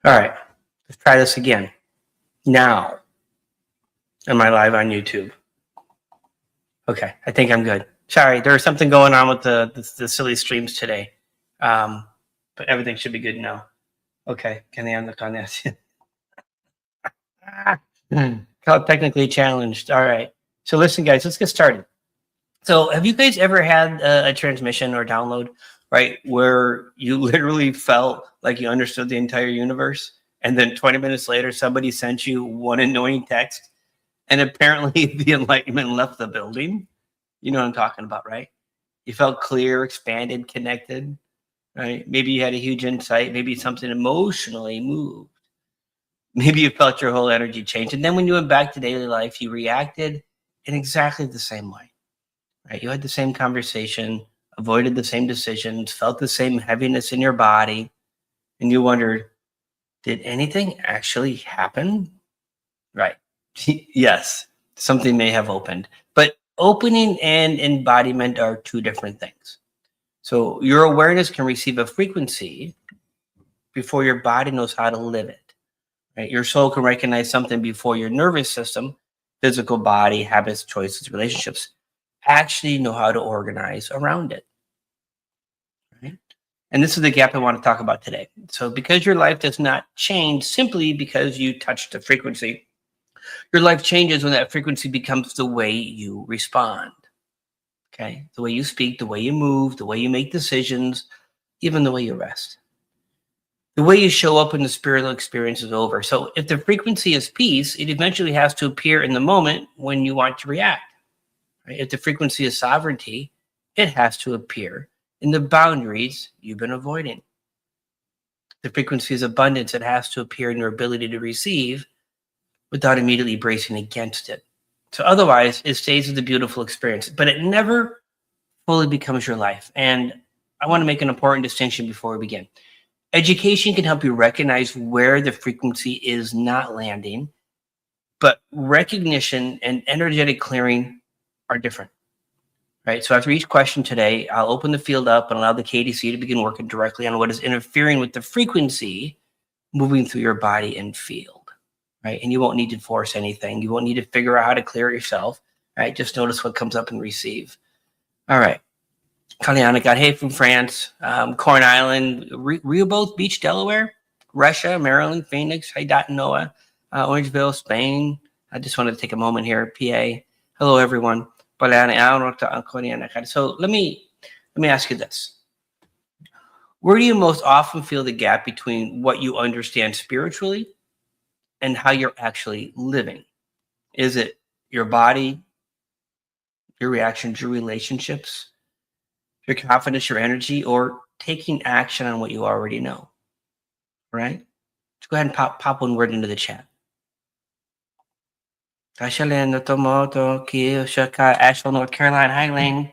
All right, let's try this again. Now, am I live on YouTube? Okay, I think I'm good. Sorry, there was something going on with the silly streams today, but everything should be good now. Okay, can I look on this? Felt technically challenged. All right, so listen, guys, let's get started. So, have you guys ever had a transmission or download, right, where you literally felt like you understood the entire universe, and then 20 minutes later, somebody sent you one annoying text, and apparently the enlightenment left the building? You know what I'm talking about, right? You felt clear, expanded, connected, right? Maybe you had a huge insight. Maybe something emotionally moved. Maybe you felt your whole energy change. And then when you went back to daily life, you reacted in exactly the same way, right? You had the same conversation, avoided the same decisions, felt the same heaviness in your body, and you wondered, did anything actually happen? Right. Yes, something may have opened, but opening and embodiment are two different things. So your awareness can receive a frequency before your body knows how to live it. Right? Your soul can recognize something before your nervous system, physical body, habits, choices, relationships actually know how to organize around it. Right? And this is the gap I want to talk about today. So because your life does not change simply because you touched the frequency, your life changes when that frequency becomes the way you respond. Okay. The way you speak, the way you move, the way you make decisions, even the way you rest. The way you show up when the spiritual experience is over. So if the frequency is peace, it eventually has to appear in the moment when you want to react. Right? If the frequency is sovereignty, it has to appear in the boundaries you've been avoiding. The frequency is abundance, it has to appear in your ability to receive without immediately bracing against it. So otherwise, it stays as a beautiful experience, but it never fully becomes your life. And I want to make an important distinction before we begin. Education can help you recognize where the frequency is not landing, but recognition and energetic clearing are different, right? So after each question today, I'll open the field up and allow the KDC to begin working directly on what is interfering with the frequency moving through your body and field. Right. And you won't need to force anything. You won't need to figure out how to clear it yourself. Right. Just notice what comes up and receive. All right. Kaliana got hey from France, Corn Island, Rehoboth Beach, Delaware, Russia, Maryland, Phoenix, hey Dot Noah, Orangeville, Spain. I just wanted to take a moment here. PA. Hello, everyone. So let me ask you this. Where do you most often feel the gap between what you understand spiritually and how you're actually living? Is it your body, your reactions, your relationships, your confidence, your energy, or taking action on what you already know? Right? Let's go ahead and pop one word into the chat. Ashland, Asheville, North Carolina, Highland,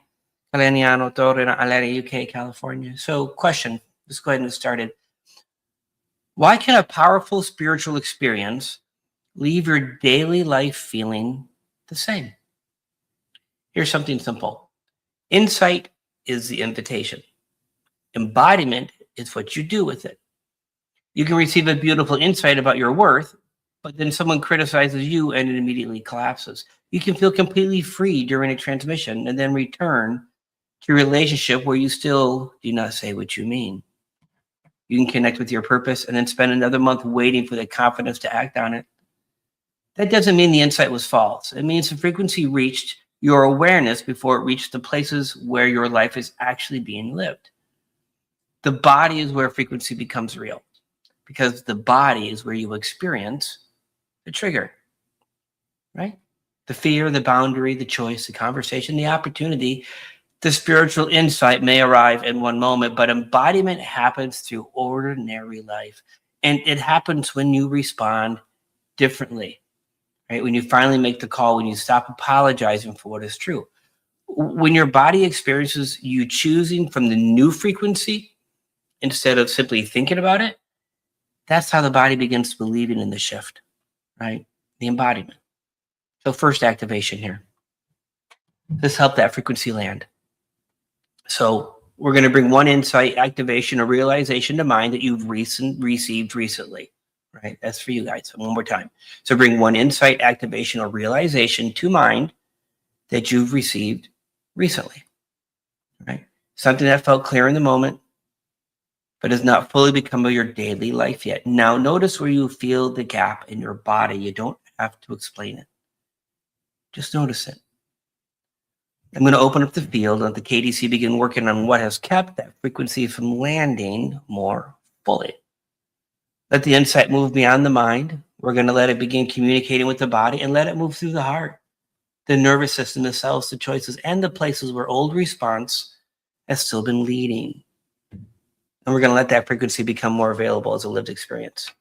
Kaleniano, Torre, Atlanta, UK, California. So, question. Let's go ahead and get started. Why can a powerful spiritual experience leave your daily life feeling the same? Here's something simple. Insight is the invitation. Embodiment is what you do with it. You can receive a beautiful insight about your worth, but then someone criticizes you and it immediately collapses. You can feel completely free during a transmission and then return to a relationship where you still do not say what you mean. You can connect with your purpose and then spend another month waiting for the confidence to act on it. That doesn't mean the insight was false. It means the frequency reached your awareness before it reached the places where your life is actually being lived. The body is where frequency becomes real, because the body is where you experience the trigger, right? The fear, the boundary, the choice, the conversation, the opportunity. The spiritual insight may arrive in one moment, but embodiment happens through ordinary life. And it happens when you respond differently, right? When you finally make the call, when you stop apologizing for what is true. When your body experiences you choosing from the new frequency instead of simply thinking about it, that's how the body begins believing in the shift, right? The embodiment. So first activation here. This helped that frequency land. So we're going to bring one insight, activation, or realization to mind that you've received recently. right? That's for you guys. So one more time. So bring one insight, activation, or realization to mind that you've received recently, right? Something that felt clear in the moment, but has not fully become your daily life yet. Now, notice where you feel the gap in your body. You don't have to explain it. Just notice it. I'm going to open up the field and let the KDC begin working on what has kept that frequency from landing more fully. Let the insight move beyond the mind. We're going to let it begin communicating with the body and let it move through the heart, the nervous system, the cells, the choices, and the places where old response has still been leading. And we're going to let that frequency become more available as a lived experience.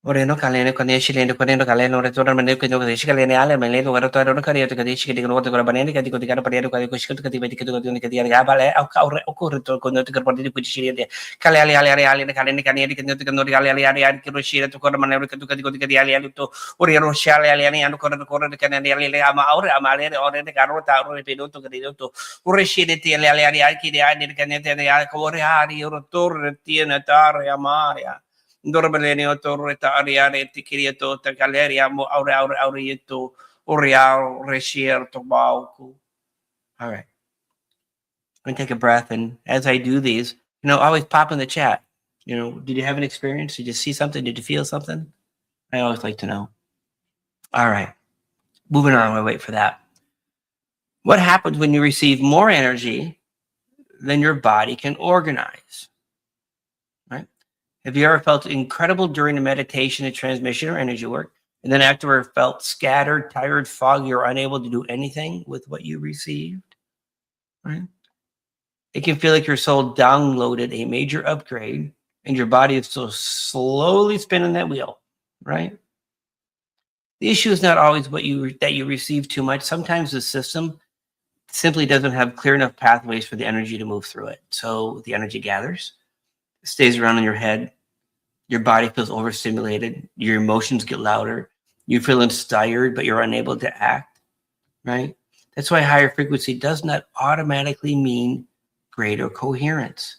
Oreno kalene koneshi lendo konendo kaleno retorno mane kono koneshi kalene ale mane lo garo toro kare to koneshi kedi kono to banene kedi kodi karo pare ko koshi kedi kedi kedi kodi kedi ya bale au kaure okur to kono to karo pare ko shiri de kale ale kalene kane kedi to kono ale ale kiro shiri to kono mane kedi kedi kedi ale to ori ro shale ale anu kono kane ale ama aure ama ale ore de karo ta ore pedo to kedi to ori shiri ti ale kedi ane kane te ya ko ore hari ro torre tiene tare amaria. Dorbalene torreta ariane tikiriato tagaleria mo aurieto oriao reshier to bauku. All right. I'm gonna take a breath, and as I do these, always pop in the chat. Did you have an experience? Did you see something? Did you feel something? I always like to know. All right. Moving on, we'll wait for that. What happens when you receive more energy than your body can organize? Right? Have you ever felt incredible during a meditation, a transmission, or energy work, and then afterward felt scattered, tired, foggy, or unable to do anything with what you received? Right? It can feel like your soul downloaded a major upgrade, and your body is so slowly spinning that wheel. Right? The issue is not always that you receive too much. Sometimes the system simply doesn't have clear enough pathways for the energy to move through it. So the energy gathers, stays around in your head. Your body feels overstimulated. Your emotions get louder. You feel inspired, but you're unable to act, right? That's why higher frequency does not automatically mean greater coherence.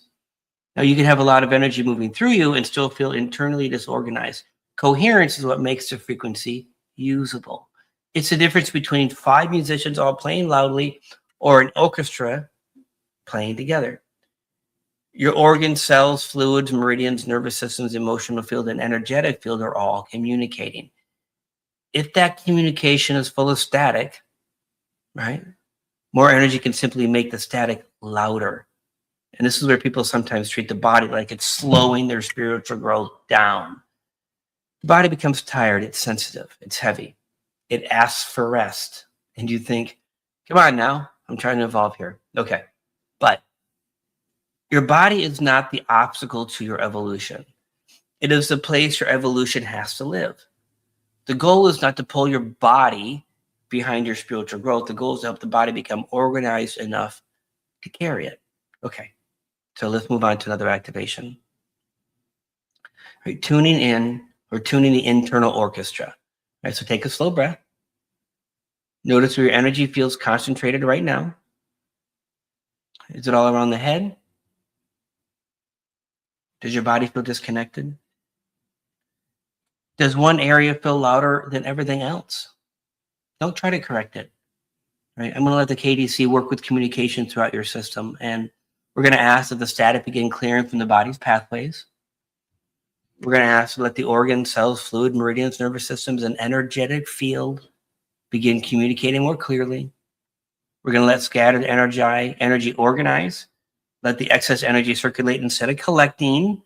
Now, you can have a lot of energy moving through you and still feel internally disorganized. Coherence is what makes the frequency usable. It's the difference between 5 musicians all playing loudly or an orchestra playing together. Your organs, cells, fluids, meridians, nervous systems, emotional field, and energetic field are all communicating. If that communication is full of static, right, more energy can simply make the static louder. And this is where people sometimes treat the body like it's slowing their spiritual growth down. The body becomes tired, it's sensitive, it's heavy. It asks for rest. And you think, come on now, I'm trying to evolve here. Okay, but your body is not the obstacle to your evolution. It is the place your evolution has to live. The goal is not to pull your body behind your spiritual growth. The goal is to help the body become organized enough to carry it. Okay, so let's move on to another activation. Right, tuning in or tuning the internal orchestra. All right, so take a slow breath. Notice where your energy feels concentrated right now. Is it all around the head? Does your body feel disconnected? Does one area feel louder than everything else? Don't try to correct it. Right? I'm going to let the KDC work with communication throughout your system, and we're going to ask that the static begin clearing from the body's pathways. We're going to ask to let the organs, cells, fluid, meridians, nervous systems, and energetic field begin communicating more clearly. We're going to let scattered energy organize. Let the excess energy circulate instead of collecting,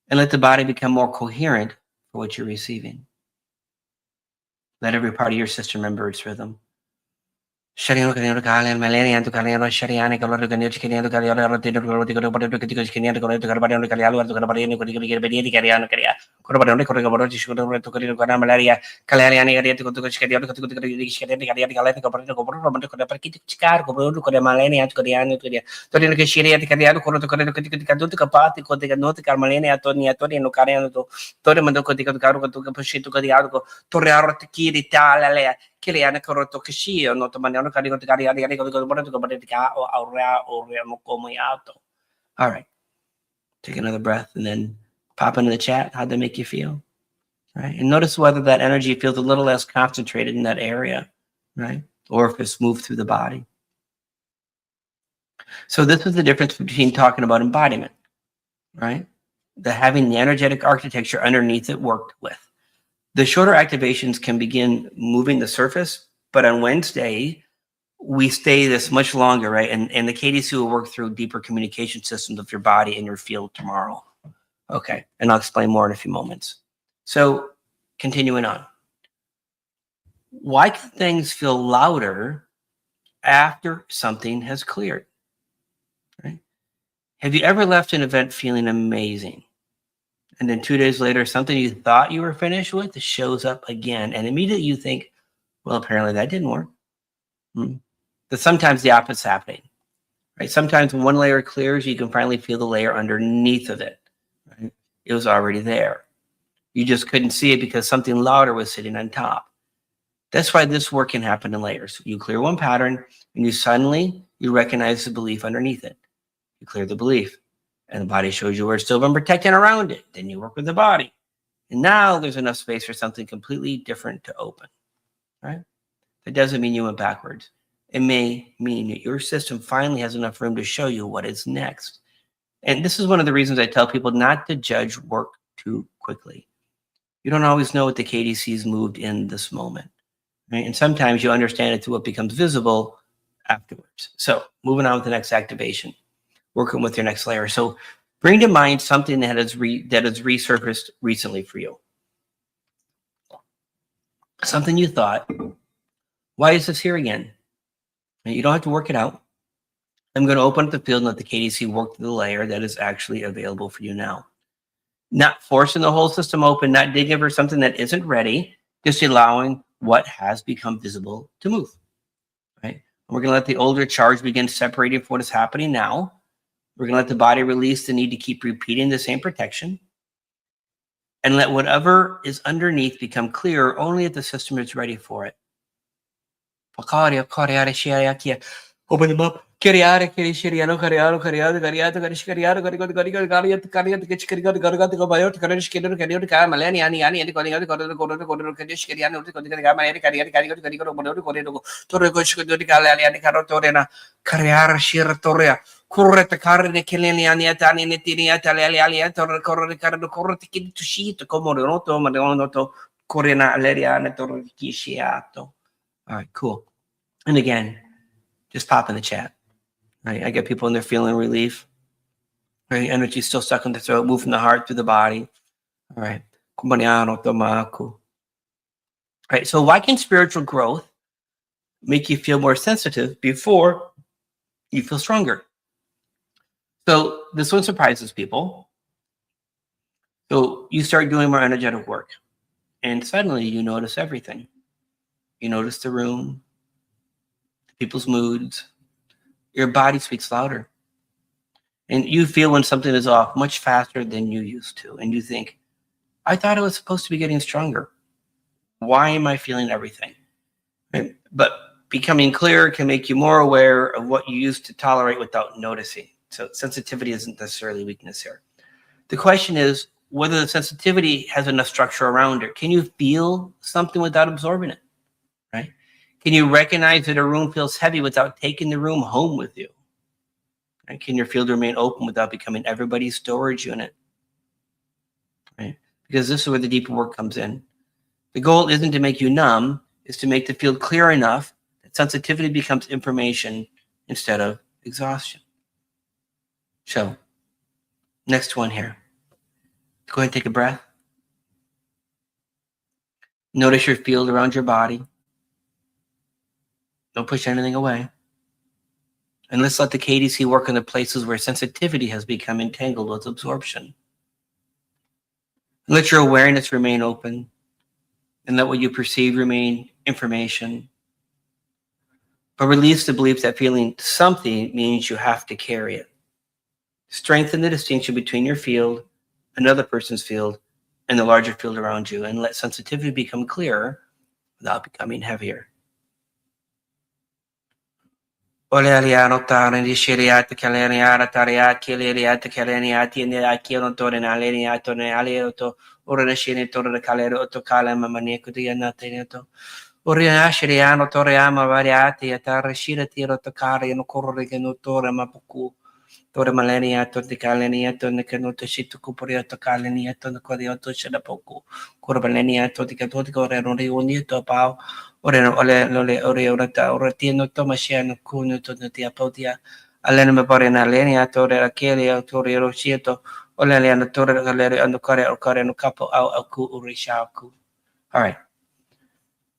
and let the body become more coherent for what you're receiving. Let every part of your system remember its rhythm. Shariano Canelo Kalian, Malarian to Caliano, Shariani, Color Ganich, Caniano, Caliano, Carbariano, Caliano, Cariano, Corabano, Corabano, Malaria, Calariani, to go to Cadiano, to Chicago, Malania, Codiano, Torino Cashiria, Cadiano, Corto, Capati, Coticanoti, Carmalenia, Tony, Torino, Cariano, Torrimando, Coticaco, to Pashito, Codiaco, Torrearo, Kiri, Talalea. Kilian corrotto che sì, non to maniano carico di carico di auto. All right. Take another breath and then Pop into the chat. How'd that make you feel? Right. And notice whether that energy feels a little less concentrated in that area, right? Or if it's moved through the body. So this is the difference between talking about embodiment, right? Having the energetic architecture underneath it worked with. The shorter activations can begin moving the surface, but on Wednesday, we stay this much longer, right? And the KDC will work through deeper communication systems of your body and your field tomorrow. Okay, and I'll explain more in a few moments. So continuing on. Why can things feel louder after something has cleared? Right? Have you ever left an event feeling amazing? And then 2 days later, something you thought you were finished with shows up again. And immediately you think, well, apparently that didn't work. But sometimes the opposite's happening. Right? Sometimes when one layer clears, you can finally feel the layer underneath of it. Right? It was already there. You just couldn't see it because something louder was sitting on top. That's why this work can happen in layers. You clear one pattern, and you recognize the belief underneath it. You clear the belief, and the body shows you where it's still been protecting around it. Then you work with the body. And now there's enough space for something completely different to open. Right? That doesn't mean you went backwards. It may mean that your system finally has enough room to show you what is next. And this is one of the reasons I tell people not to judge work too quickly. You don't always know what the KDC's moved in this moment. Right? And sometimes you understand it through what becomes visible afterwards. So moving on with the next activation, working with your next layer. So bring to mind something that has resurfaced recently for you. Something you thought, why is this here again? And you don't have to work it out. I'm going to open up the field and let the KDC work through the layer that is actually available for you now. Not forcing the whole system open, not digging for something that isn't ready, just allowing what has become visible to move. Right? And we're going to let the older charge begin separating from what is happening now. We're going to let the body release the need to keep repeating the same protection. And let whatever is underneath become clearer only if the system is ready for it. Open them up. Corretta carne che le aniatani ne tiniata le aliator corre carne correte che tu shit come noto ma noto corena leriane torre kishiato. All right, cool. And again, just pop in the chat. Right, I get people in there feeling relief. Right, energy still stuck in the throat, move from the heart through the body. All right, right. So why can spiritual growth make you feel more sensitive before you feel stronger? So this one surprises people. So you start doing more energetic work, and suddenly you notice everything. You notice the room, people's moods. Your body speaks louder. And you feel when something is off much faster than you used to. And you think, I thought it was supposed to be getting stronger. Why am I feeling everything? Right? But becoming clearer can make you more aware of what you used to tolerate without noticing. So sensitivity isn't necessarily weakness here. The question is whether the sensitivity has enough structure around it. Can you feel something without absorbing it? Right? Can you recognize that a room feels heavy without taking the room home with you? And can your field remain open without becoming everybody's storage unit? Right? Because this is where the deeper work comes in. The goal isn't to make you numb, it's to make the field clear enough that sensitivity becomes information instead of exhaustion. So, next one here. Go ahead and take a breath. Notice your field around your body. Don't push anything away. And let's let the KDC work in the places where sensitivity has become entangled with absorption. Let your awareness remain open, and let what you perceive remain information. But release the belief that feeling something means you have to carry it. Strengthen the distinction between your field, another person's field, and the larger field around you, and let sensitivity become clearer without becoming heavier. Oleriano Taran di Shiriat, Caleniana, Tariat, Kiliriat, Caleniati, and the Akio Torin Aleniato, Alioto, or a Shini Torre Calero, Tocala, Mamanico, Dianato, Orianashiriano, Toriama, Variati, Atarashira, Tiro, Tocari, and Corrigan, Torre Mapuku, Torre Maleniato, the Caleniato, and the Canuto Shito Cupuriato, Caleniato, the Corioto Shadapoku, Corbaleniato, the Catotico, and Unito, Pau. Ore tieno tomasiano kuno to tia potia alene me pare na lenia tore akeli tore rosieto ole lena tore galere ando kare no capo au ku urishaku. All right.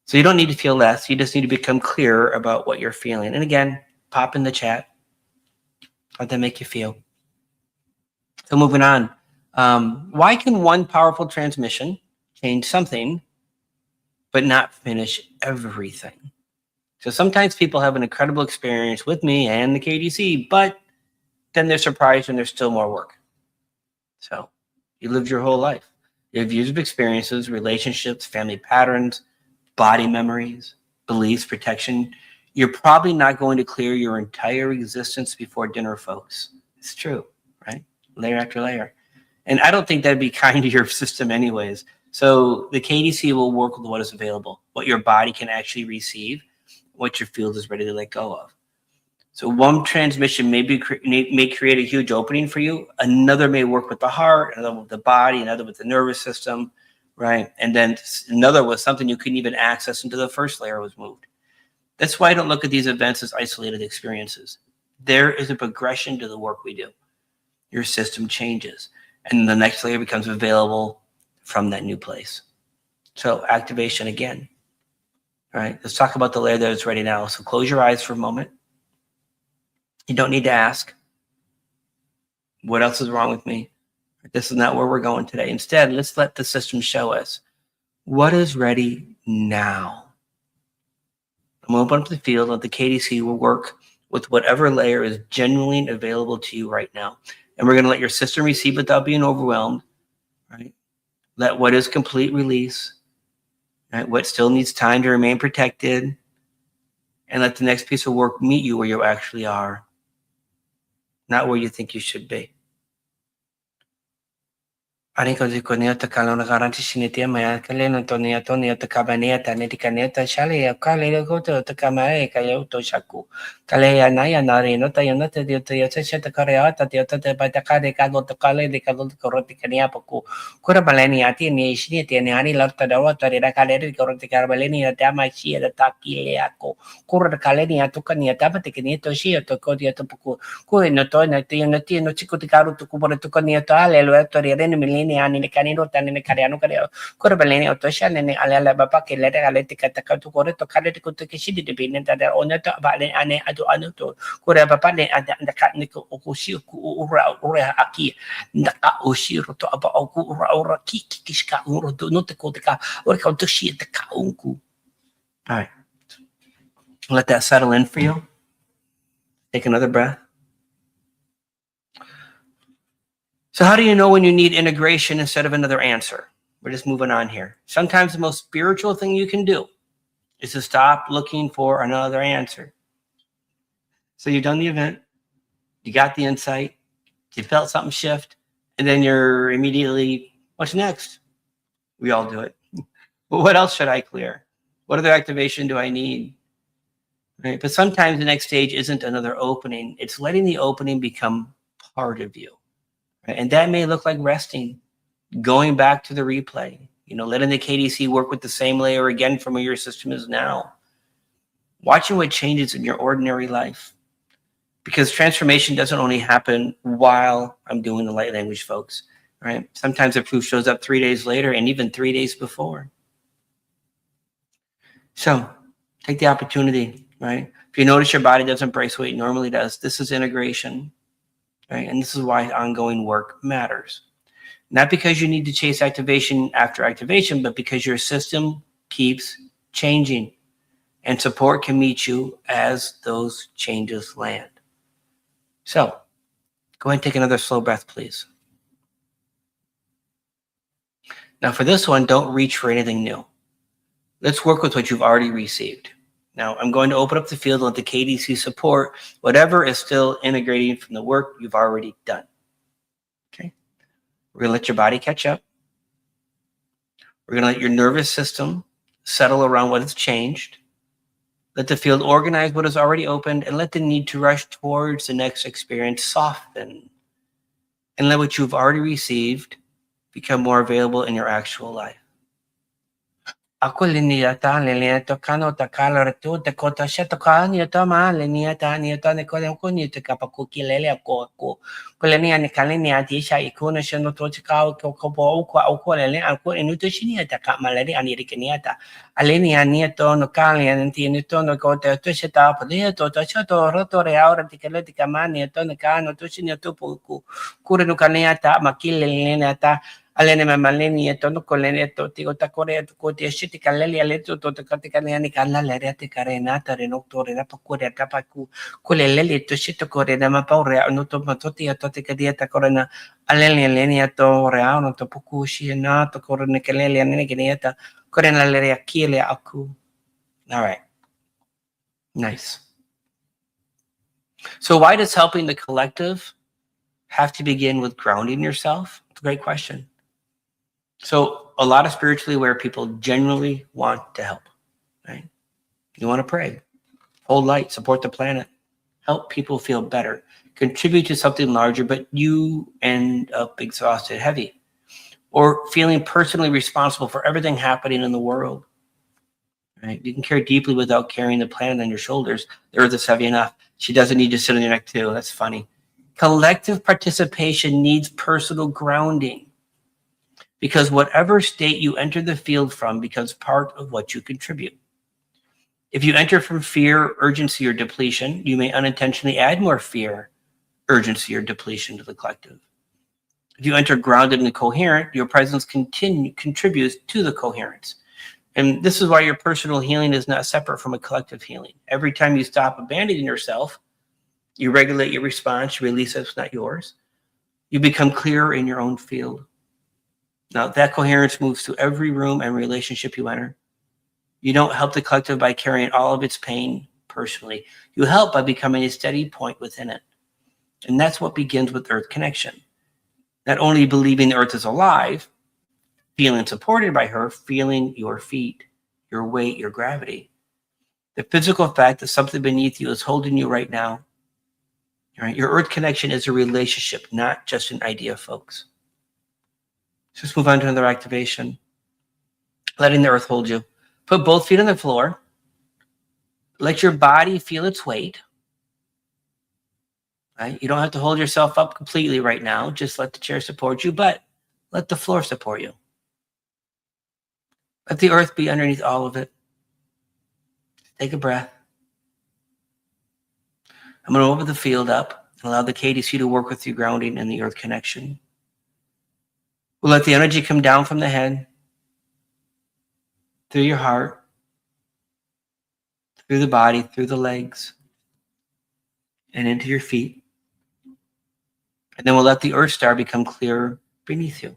So you don't need to feel less. You just need to become clear about what you're feeling. And again, pop in the chat. How'd that make you feel? So moving on. Why can one powerful transmission change something, but not finish everything? So sometimes people have an incredible experience with me and the KDC, but then they're surprised when there's still more work. So you lived your whole life. You have years of experiences, relationships, family patterns, body memories, beliefs, protection. You're probably not going to clear your entire existence before dinner, folks. It's true, right? Layer after layer. And I don't think that'd be kind to your system anyways. So the KDC will work with what is available, what your body can actually receive, what your field is ready to let go of. So one transmission may create a huge opening for you. Another may work with the heart, another with the body, another with the nervous system, right? And then another was something you couldn't even access until the first layer was moved. That's why I don't look at these events as isolated experiences. There is a progression to the work we do. Your system changes, and the next layer becomes available from that new place. So activation again. All right, let's talk about the layer that is ready now. So close your eyes for a moment. You don't need to ask, what else is wrong with me? This is not where we're going today. Instead, let's let the system show us what is ready now. I'm going to open up the field, let the KDC will work with whatever layer is genuinely available to you right now. And we're going to let your system receive without being overwhelmed, right? Let what is complete release, right? What still needs time to remain protected, and let the next piece of work meet you where you actually are, not where you think you should be. Ariko di koniata kalona garanti sinitia maya kalena tonia kabaneta netikaneta shale kale goto to kamae kayo to shaku kale anaya nari no tayo no te dio te yata kareata te te patakade kago to kale de kago to koroti kania poku kura baleni ati ni shini te ni ani larta da wata de kale de koroti karbaleni ata ma shi da taki ako kura kale ni atuka ni ata pate kini to shi to kodi to poku ko no to na te no chico te karu to kubore to kania to ale lo to re ni ani ne kanino tanene kariano kare kore balene otosha ne ala baba ke lete ale te kata to kore to kale ko to kishidi de binen ta ona to bale ane ado anu to kore baba ne anda ka ne ko okushi ku ura aki ndaka oshiro to aba oku ura ki kishka uro to no te ko te ka ora ka to shi te ka unku. All right, let that settle in for you. Take another breath. So how do you know when you need integration instead of another answer? We're just moving on here. Sometimes the most spiritual thing you can do is to stop looking for another answer. So you've done the event, you got the insight, you felt something shift, and then you're immediately, what's next? We all do it. Well, what else should I clear? What other activation do I need? Right? But sometimes the next stage isn't another opening. It's letting the opening become part of you. Right? And that may look like resting, going back to the replay, letting the KDC work with the same layer again from where your system is now. Watching what changes in your ordinary life. Because transformation doesn't only happen while I'm doing the light language, folks. Right? Sometimes the proof shows up 3 days later and even 3 days before. So take the opportunity, right? If you notice your body doesn't brace what it normally does, this is integration. Right? And this is why ongoing work matters. Not because you need to chase activation after activation, but because your system keeps changing and support can meet you as those changes land. So go ahead and take another slow breath, please. Now for this one, don't reach for anything new. Let's work with what you've already received. Now I'm going to open up the field and let the KDC support whatever is still integrating from the work you've already done. Okay. We're going to let your body catch up. We're going to let your nervous system settle around what has changed. Let the field organize what is already opened, and let the need to rush towards the next experience soften. And let what you've already received become more available in your actual life. Ako liniyata liniyato kano takalo retu takota shato kaniyata ma liniyata niyata ne kolem kuniyata kapakukilele ako kolenia ne kaliniati sha ikuna shano tochika ko kobo ko lele ako inuto shiniyata kamalari anirikiniata alenia niyato no kalia ntinito no kota to shata padeto to shato roto reaura tikeleti kamani to ne kano to shiniyato puku kure no kaniata makile liniyata alene mamaleni eto no kolene eto tigo takore eto koti eshiti kaleli aleto to katikani ani kala lere te karena tare no tore na pakure tapaku kuleleli to shito kore na mapaure no to matoti eto te kadia takorena aleni aleni eto rea no to puku shi na to korene keleli ani genieta korena lere akile aku. All right. Nice. So why does helping the collective have to begin with grounding yourself? It's a great question. So a lot of spiritually aware people genuinely want to help, right? You want to pray, hold light, support the planet, help people feel better, contribute to something larger, but you end up exhausted, heavy, or feeling personally responsible for everything happening in the world, right? You can care deeply without carrying the planet on your shoulders. The earth is heavy enough. She doesn't need to sit on your neck too. That's funny. Collective participation needs personal grounding, because whatever state you enter the field from becomes part of what you contribute. If you enter from fear, urgency, or depletion, you may unintentionally add more fear, urgency, or depletion to the collective. If you enter grounded and coherent, your presence contributes to the coherence. And this is why your personal healing is not separate from a collective healing. Every time you stop abandoning yourself, you regulate your response, you release what's not yours. You become clearer in your own field. Now, that coherence moves to every room and relationship you enter. You don't help the collective by carrying all of its pain personally. You help by becoming a steady point within it. And that's what begins with Earth connection. Not only believing the Earth is alive, feeling supported by her, feeling your feet, your weight, your gravity. The physical fact that something beneath you is holding you right now. Right? Your Earth connection is a relationship, not just an idea, folks. Just move on to another activation. Letting the earth hold you. Put both feet on the floor. Let your body feel its weight. Right? You don't have to hold yourself up completely right now. Just let the chair support you, but let the floor support you. Let the earth be underneath all of it. Take a breath. I'm going to open the field up and allow the KDC to work with you, grounding and the earth connection. We'll let the energy come down from the head, through your heart, through the body, through the legs, and into your feet. And then we'll let the earth star become clearer beneath you.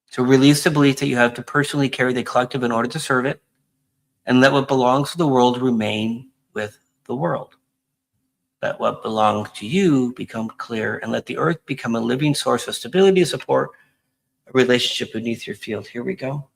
So release the belief that you have to personally carry the collective in order to serve it, and let what belongs to the world remain with the world. Let what belongs to you become clear, and let the earth become a living source of stability, support, a relationship beneath your field. Here we go.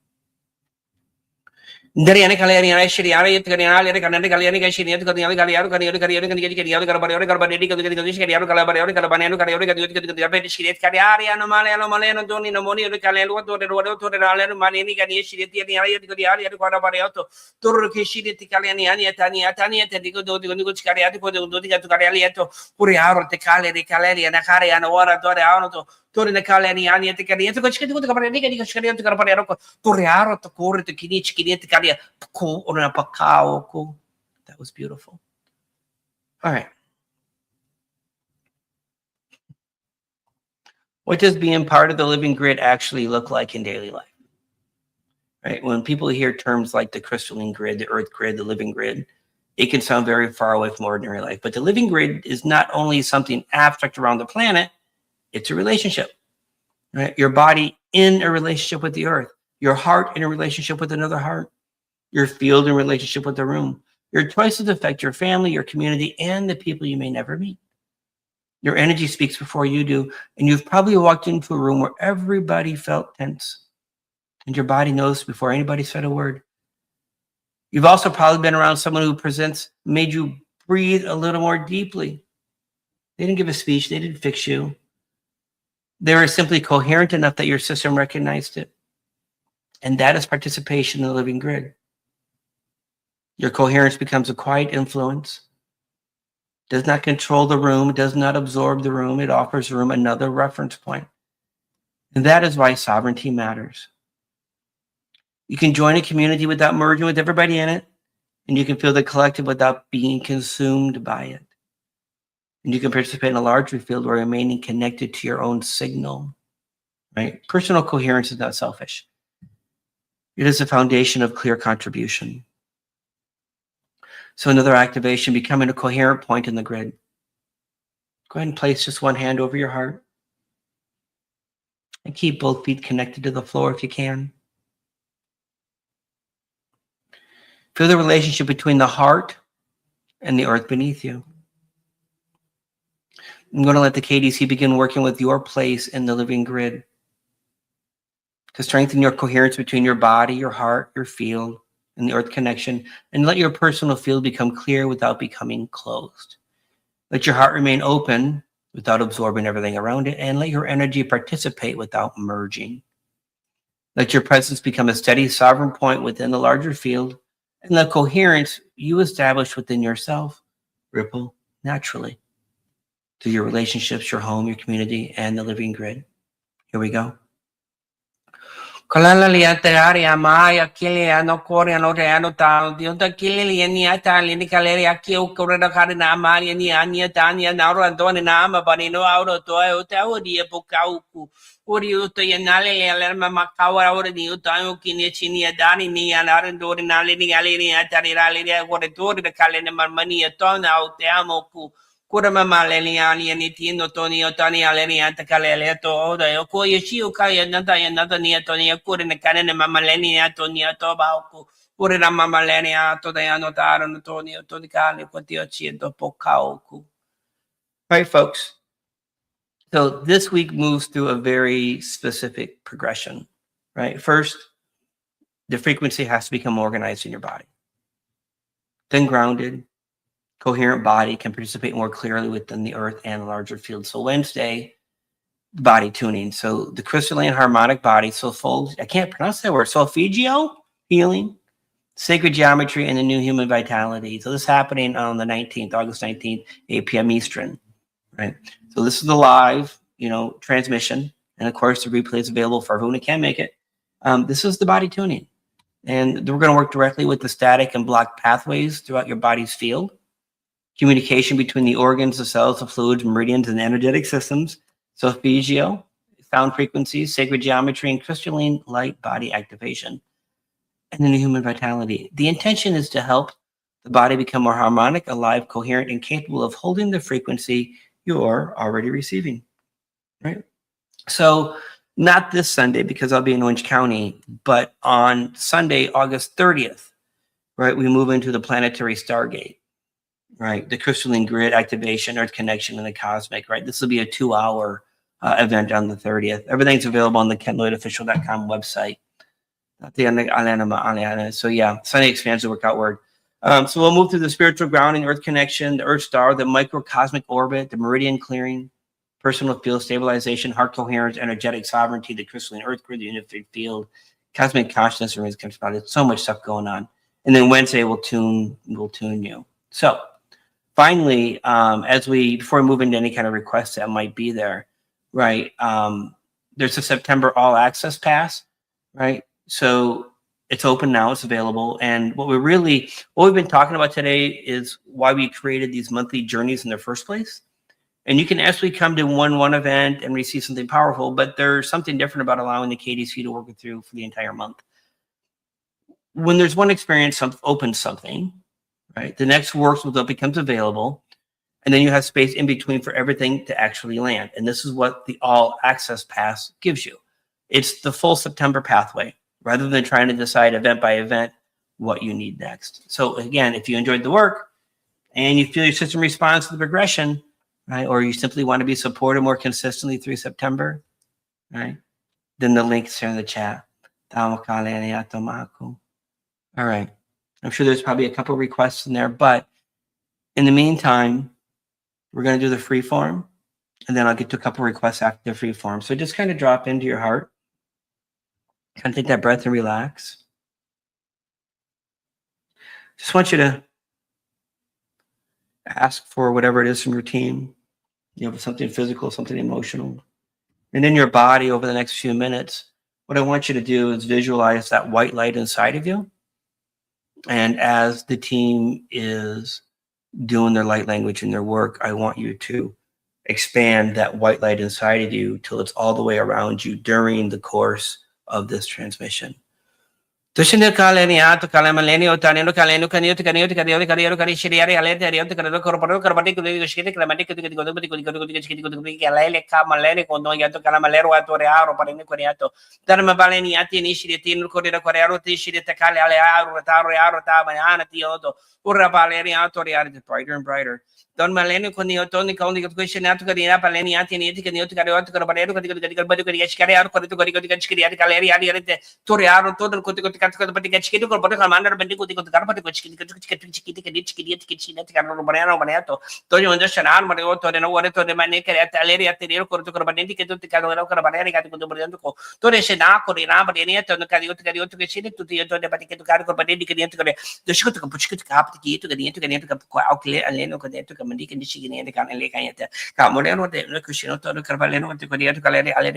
Dariane Kalariana Shiriari, Kariana, Kaliani, Shini, Kaliani, Kaliaro, Kaliani, Kaliani, Kaliani, Kaliani, Kaliani, Kaliani, Kaliani, Kaliani, Kaliani, Kaliani, Malano, Malano, Doni, Nomoni, Calero, to the Alan, Manini, Shiri, Kaliani, Quarabareto, Turkishi, Kaliani, Tania, Tania, Tedigo, Cariati, to Cariato, Puriaro, the Caleri, Caleri, and Akari, and Wara, Torre, Torre Calani, Ania, the Cariato, to Cariato, Torrearo, to Corre, to Kinich, that was beautiful. All right. What does being part of the living grid actually look like in daily life? Right? When people hear terms like the crystalline grid, the earth grid, the living grid, it can sound very far away from ordinary life. But the living grid is not only something abstract around the planet, it's a relationship. Right? Your body in a relationship with the earth, your heart in a relationship with another heart, your field and relationship with the room. Your choices affect your family, your community, and the people you may never meet. Your energy speaks before you do, and you've probably walked into a room where everybody felt tense, and your body knows before anybody said a word. You've also probably been around someone who made you breathe a little more deeply. They didn't give a speech, they didn't fix you. They were simply coherent enough that your system recognized it. And that is participation in the living grid. Your coherence becomes a quiet influence, does not control the room, does not absorb the room. It offers the room another reference point. And that is why sovereignty matters. You can join a community without merging with everybody in it, and you can feel the collective without being consumed by it. And you can participate in a larger field while remaining connected to your own signal, right? Personal coherence is not selfish. It is the foundation of clear contribution. So another activation, becoming a coherent point in the grid. Go ahead and place just one hand over your heart. And keep both feet connected to the floor if you can. Feel the relationship between the heart and the earth beneath you. I'm going to let the KDC begin working with your place in the living grid to strengthen your coherence between your body, your heart, your field, and the earth connection, and let your personal field become clear without becoming closed. Let your heart remain open without absorbing everything around it, and let your energy participate without merging. Let your presence become a steady, sovereign point within the larger field, and the coherence you establish within yourself ripple naturally through your relationships, your home, your community, and the living grid. Here we go. Kalalalia teraria maya kilia no korea no reano tao dionta kilia ni atali ni kaleria kio koreda karina amalia ni ania tania nauro antone nama banino auro toa tao dia pokauku ori uto yanale lerma makawa ora ni utayo kini chini adani ni anare dori nale ni ale ni atari rale ni ore dori de kalene marmani atona o te amo ku Kurama maleni ali ni tino toni otani aleni anta kalele to oda yo ko yeshi o kaya nata ya nata ni atoni ya kure ne kanene mamaleni atoni to ba ko kure na mamaleni ato da ya notaro no toni otoni kale ko ti ochi do pokaoku. Right, folks. So this week moves through a very specific progression, right? First, the frequency has to become organized in your body, then grounded. Coherent body can participate more clearly within the earth and larger field. So Wednesday, body tuning. So the crystalline harmonic body, I can't pronounce that word, solfeggio, healing, sacred geometry, and the new human vitality. So this is happening on the 19th, August 19th, 8 p.m. Eastern, right? So this is the live, transmission. And of course, the replay is available for everyone who can make it. This is the body tuning. And we're going to work directly with the static and blocked pathways throughout your body's field. Communication between the organs, the cells, the fluids, meridians, and energetic systems. Solfeggio, sound frequencies, sacred geometry, and crystalline light body activation. And then the human vitality. The intention is to help the body become more harmonic, alive, coherent, and capable of holding the frequency you're already receiving. Right? So not this Sunday because I'll be in Orange County, but on Sunday, August 30th, right, we move into the planetary stargate. Right, the crystalline grid activation, earth connection, and the cosmic, right? This will be a 2-hour event on the 30th. Everything's available on the KentLloydOfficial.com website. So yeah, Sunday expands the work outward. So we'll move through the spiritual grounding, earth connection, the earth star, the microcosmic orbit, the meridian clearing, personal field stabilization, heart coherence, energetic sovereignty, the crystalline earth grid, the unified field, cosmic consciousness, and there's so much stuff going on. And then Wednesday we'll tune you. So finally, before we move into any kind of requests that might be there, right? There's a September All Access Pass, right? So it's open now, it's available. And what we've been talking about today is why we created these monthly journeys in the first place. And you can actually come to one event and receive something powerful, but there's something different about allowing the KDC to work it through for the entire month. When there's one experience opens something, right? The next works with what becomes available, and then you have space in between for everything to actually land. And this is what the All Access Pass gives you. It's the full September pathway. Rather than trying to decide event by event what you need next. So again, if you enjoyed the work and you feel your system responds to the progression, right, or you simply want to be supported more consistently through September, right, then the links are in the chat. All right. I'm sure there's probably a couple requests in there, but in the meantime, we're going to do the free form, and then I'll get to a couple requests after the free form. So just kind of drop into your heart, kind of take that breath and relax. Just want you to ask for whatever it is from your team, something physical, something emotional. And in your body over the next few minutes, what I want you to do is visualize that white light inside of you. And as the team is doing their light language in their work, I want you to expand that white light inside of you till it's all the way around you during the course of this transmission. So just feel that brighter and brighter. Don Maleno con io toni con di question nato che na paleni ati ni che io che io che barero che che scariare con che scariare galeri ari toriaro todo il conto che che chido con barero mandare bendi con che carpa che chido che china che hanno barero maneto toglio un gestion arma di otto no vuole to de mane che aleri ateri con che bendi che tutti che hanno con barero che con barero con tore se na con ina ba ne to che io che china tutti io de che con bendi che niente che do scuto che pucci che cap che niente che outlet aleno che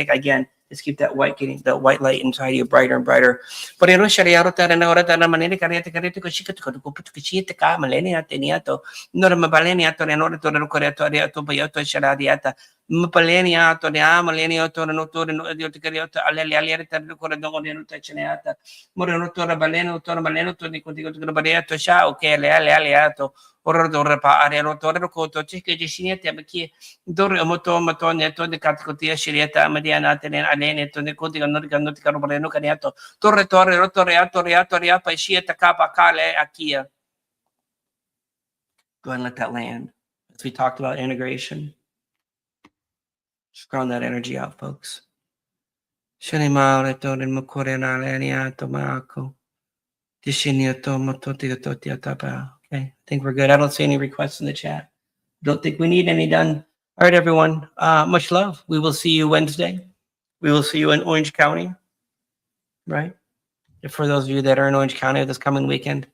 again, just keep that white light inside you brighter and brighter. But mapalenia to ne amalenio to no to no dio te cariota alle ter ko no no te cheneata moreno to baleno to ni contigo to baleno to sha okay alle to ora do pa are no to ko to che ci sinete perché dor moto ne to de kat ko tia shirieta mediana te ne alene to ne contigo no ti caro baleno caniato torre pa shieta kapa kale akia. Go ahead and let that land. As we talked about integration, just ground that energy out, folks. Okay, I think we're good. I don't see any requests in the chat. Don't think we need any done. All right, everyone. Much love. We will see you Wednesday. We will see you in Orange County, right? For those of you that are in Orange County this coming weekend,